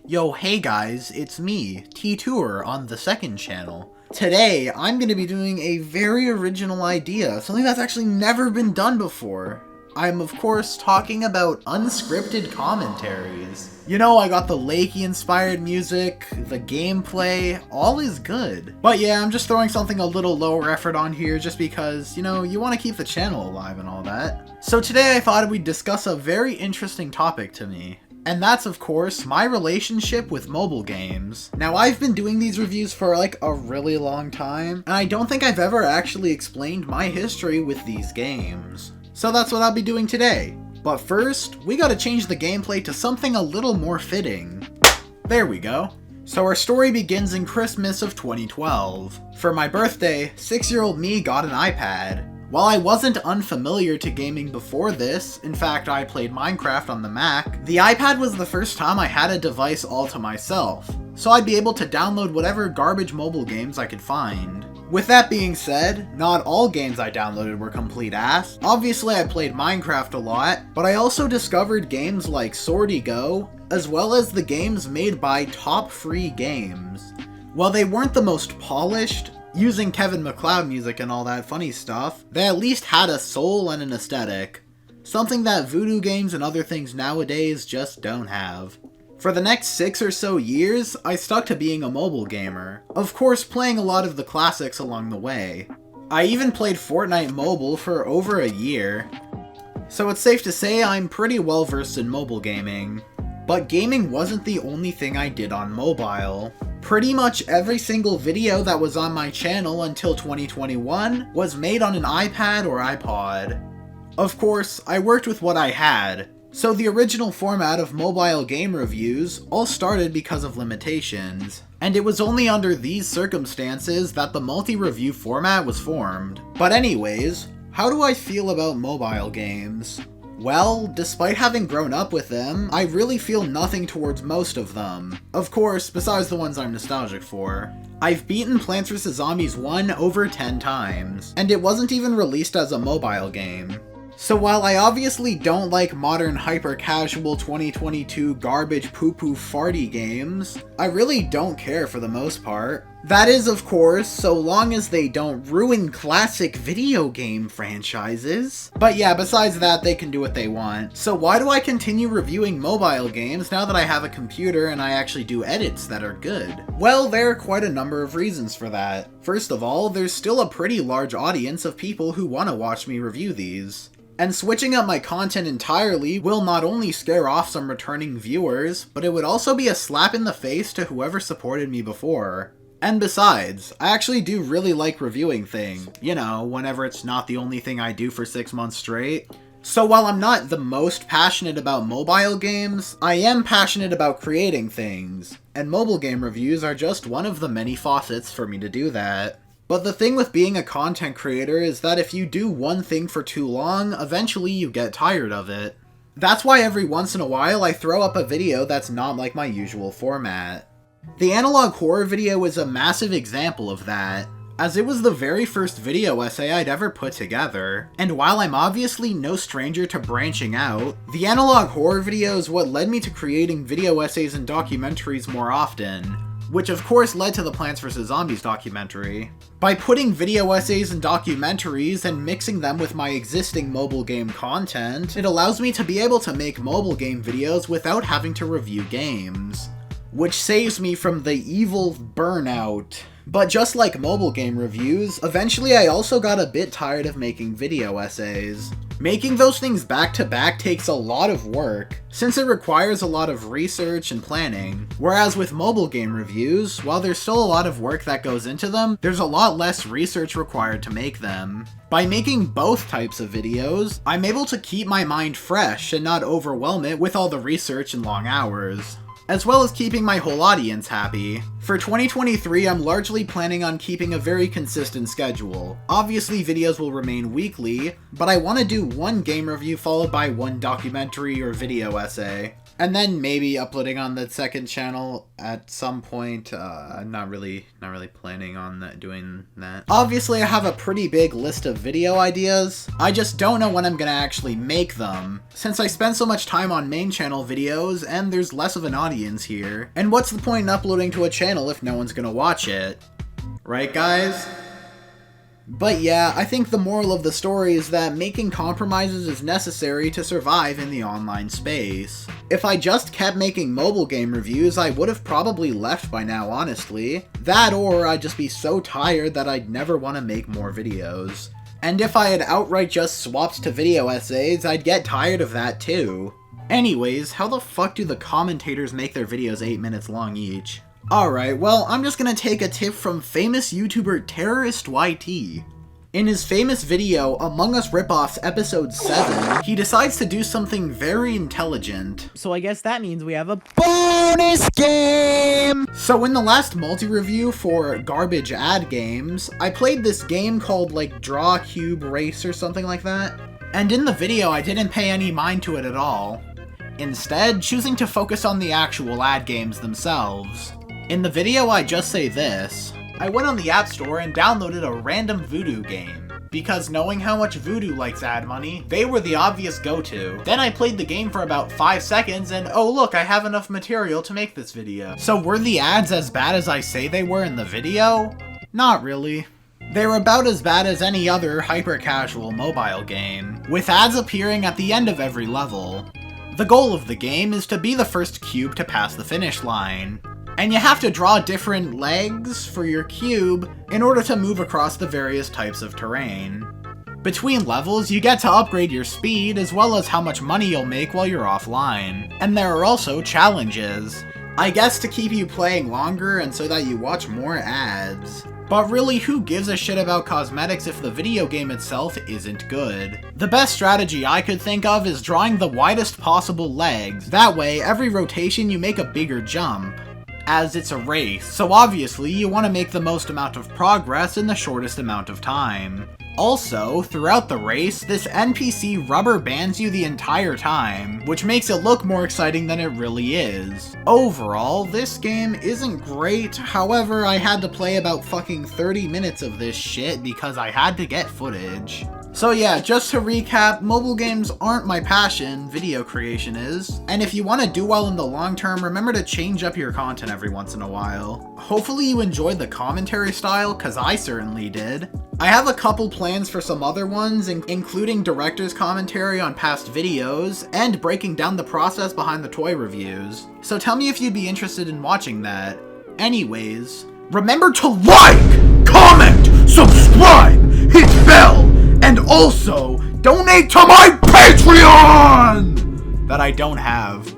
Yo, hey guys, it's me, T-Tour, on the second channel. Today, I'm going to be doing a very original idea, something that's actually never been done before. I'm, of course, talking about unscripted commentaries. You know, I got the Lakey-inspired music, the gameplay, all is good. But yeah, I'm just throwing something a little lower effort on here just because, you know, you want to keep the channel alive and all that. So today I thought we'd discuss a very interesting topic to me. And that's, of course, my relationship with mobile games. Now, I've been doing these reviews for like a really long time, and I don't think I've ever actually explained my history with these games. So that's what I'll be doing today. But first, we gotta change the gameplay to something a little more fitting. There we go. So our story begins in Christmas of 2012. For my birthday, 6-year-old me got an iPad. While I wasn't unfamiliar to gaming before this, in fact I played Minecraft on the Mac, the iPad was the first time I had a device all to myself, so I'd be able to download whatever garbage mobile games I could find. With that being said, not all games I downloaded were complete ass. Obviously I played Minecraft a lot, but I also discovered games like Swordy Go, as well as the games made by Top Free Games. While they weren't the most polished, using Kevin MacLeod music and all that funny stuff, they at least had a soul and an aesthetic. Something that Voodoo games and other things nowadays just don't have. For the next 6 or so years, I stuck to being a mobile gamer. Of course, playing a lot of the classics along the way. I even played Fortnite Mobile for over a year. So it's safe to say I'm pretty well versed in mobile gaming. But gaming wasn't the only thing I did on mobile. Pretty much every single video that was on my channel until 2021 was made on an iPad or iPod. Of course, I worked with what I had, so the original format of mobile game reviews all started because of limitations, and it was only under these circumstances that the multi-review format was formed. But anyways, how do I feel about mobile games? Well, despite having grown up with them, I really feel nothing towards most of them. Of course, besides the ones I'm nostalgic for. I've beaten Plants vs. Zombies 1 over 10 times, and it wasn't even released as a mobile game. So while I obviously don't like modern hyper-casual 2022 garbage poo-poo farty games, I really don't care for the most part. That is, of course, so long as they don't ruin classic video game franchises. But yeah, besides that, they can do what they want. So why do I continue reviewing mobile games now that I have a computer and I actually do edits that are good? Well, there are quite a number of reasons for that. First of all, there's still a pretty large audience of people who want to watch me review these. And switching up my content entirely will not only scare off some returning viewers, but it would also be a slap in the face to whoever supported me before. And besides, I actually do really like reviewing things, you know, whenever it's not the only thing I do for 6 months straight. So while I'm not the most passionate about mobile games, I am passionate about creating things, and mobile game reviews are just one of the many faucets for me to do that. But the thing with being a content creator is that if you do one thing for too long, eventually you get tired of it. That's why every once in a while I throw up a video that's not like my usual format. The analog horror video is a massive example of that, as it was the very first video essay I'd ever put together. And while I'm obviously no stranger to branching out, the analog horror video is what led me to creating video essays and documentaries more often, which of course led to the Plants vs. Zombies documentary. By putting video essays and documentaries and mixing them with my existing mobile game content, it allows me to be able to make mobile game videos without having to review games, which saves me from the evil burnout. But just like mobile game reviews, eventually I also got a bit tired of making video essays. Making those things back to back takes a lot of work, since it requires a lot of research and planning. Whereas with mobile game reviews, while there's still a lot of work that goes into them, there's a lot less research required to make them. By making both types of videos, I'm able to keep my mind fresh and not overwhelm it with all the research and long hours, as well as keeping my whole audience happy. For 2023, I'm largely planning on keeping a very consistent schedule. Obviously, videos will remain weekly, but I want to do one game review followed by one documentary or video essay. And then maybe uploading on the second channel at some point. I'm not really planning on doing that. Obviously, I have a pretty big list of video ideas. I just don't know when I'm gonna actually make them, since I spend so much time on main channel videos and there's less of an audience here. And what's the point in uploading to a channel if no one's gonna watch it? Right, guys? But yeah, I think the moral of the story is that making compromises is necessary to survive in the online space. If I just kept making mobile game reviews, I would have probably left by now, honestly. That or I'd just be so tired that I'd never want to make more videos. And if I had outright just swapped to video essays, I'd get tired of that too. Anyways, how the fuck do the commentators make their videos 8 minutes long each? Alright, well, I'm just gonna take a tip from famous YouTuber Terrorist YT. In his famous video, Among Us Ripoffs Episode 7, he decides to do something very intelligent. So I guess that means we have a bonus game! So in the last multi-review for Garbage Ad Games, I played this game called like Draw Cube Race or something like that. And in the video, I didn't pay any mind to it at all. Instead, choosing to focus on the actual ad games themselves. In the video, I just say this. I went on the App Store and downloaded a random Voodoo game, because knowing how much Voodoo likes ad money, they were the obvious go-to. Then I played the game for about 5 seconds and oh look, I have enough material to make this video. So were the ads as bad as I say they were in the video? Not really. They were about as bad as any other hyper-casual mobile game, with ads appearing at the end of every level. The goal of the game is to be the first cube to pass the finish line. And you have to draw different legs for your cube in order to move across the various types of terrain. Between levels, you get to upgrade your speed as well as how much money you'll make while you're offline. And there are also challenges. I guess to keep you playing longer and so that you watch more ads. But really, who gives a shit about cosmetics if the video game itself isn't good? The best strategy I could think of is drawing the widest possible legs. That way, every rotation you make a bigger jump. As it's a race, so obviously you want to make the most amount of progress in the shortest amount of time. Also, throughout the race, this NPC rubber bands you the entire time, which makes it look more exciting than it really is. Overall, this game isn't great, however I had to play about fucking 30 minutes of this shit because I had to get footage. So yeah, just to recap, mobile games aren't my passion, video creation is. And if you want to do well in the long term, remember to change up your content every once in a while. Hopefully you enjoyed the commentary style, cause I certainly did. I have a couple plans for some other ones, including director's commentary on past videos, and breaking down the process behind the toy reviews. So tell me if you'd be interested in watching that. Anyways, remember to like, comment, subscribe, hit bell, and also donate to my Patreon! That I don't have.